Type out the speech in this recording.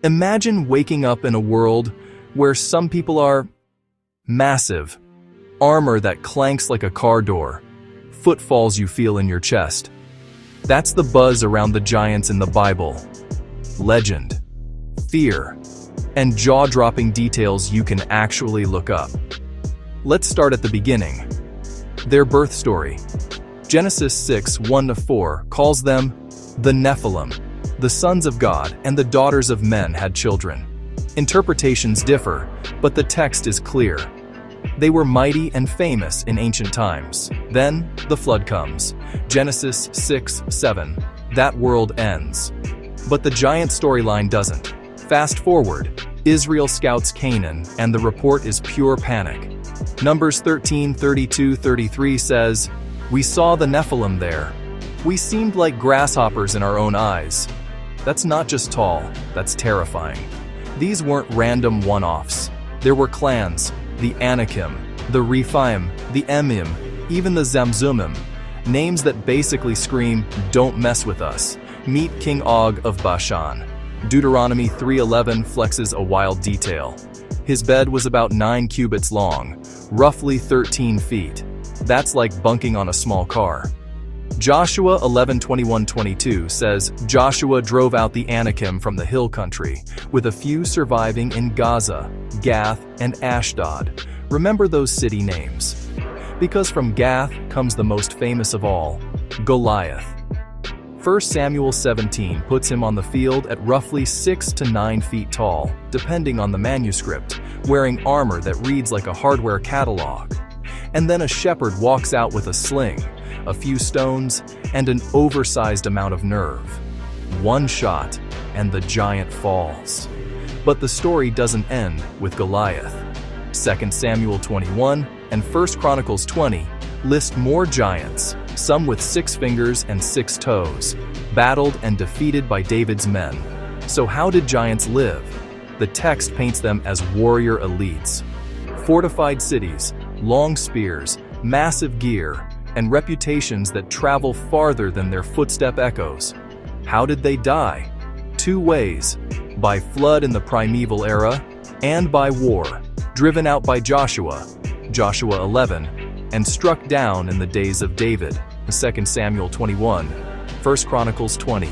Imagine waking up in a world where some people are massive, armor that clanks like a car door, footfalls you feel in your chest. That's the buzz around the giants in the Bible. Legend, fear, and jaw-dropping details you can actually look up. Let's start at the beginning. Their birth story. Genesis 6:1-4 calls them the Nephilim. The sons of God and the daughters of men had children. Interpretations differ, but the text is clear. They were mighty and famous in ancient times. Then, the flood comes. Genesis 6:7. That world ends. But the giant storyline doesn't. Fast forward, Israel scouts Canaan, and the report is pure panic. Numbers 13:32-33 says, "We saw the Nephilim there. We seemed like grasshoppers in our own eyes." That's not just tall, that's terrifying. These weren't random one-offs. There were clans, the Anakim, the Rephaim, the Emim, even the Zamzumim, names that basically scream, "Don't mess with us." Meet King Og of Bashan. Deuteronomy 3:11 flexes a wild detail. His bed was about 9 cubits long, roughly 13 feet. That's like bunking on a small car. Joshua 11:21-22 says, Joshua drove out the Anakim from the hill country, with a few surviving in Gaza, Gath, and Ashdod. Remember those city names. Because from Gath comes the most famous of all, Goliath. 1 Samuel 17 puts him on the field at roughly 6 to 9 feet tall, depending on the manuscript, wearing armor that reads like a hardware catalog. And then a shepherd walks out with a sling, a few stones, and an oversized amount of nerve. One shot, and the giant falls. But the story doesn't end with Goliath. 2 Samuel 21 and 1 Chronicles 20 list more giants, some with 6 fingers and 6 toes, battled and defeated by David's men. So how did giants live? The text paints them as warrior elites. Fortified cities, long spears, massive gear, and reputations that travel farther than their footstep echoes. How did they die? 2 ways: by flood in the primeval era, and by war, driven out by Joshua, Joshua 11, and struck down in the days of David, 2 Samuel 21, 1 Chronicles 20.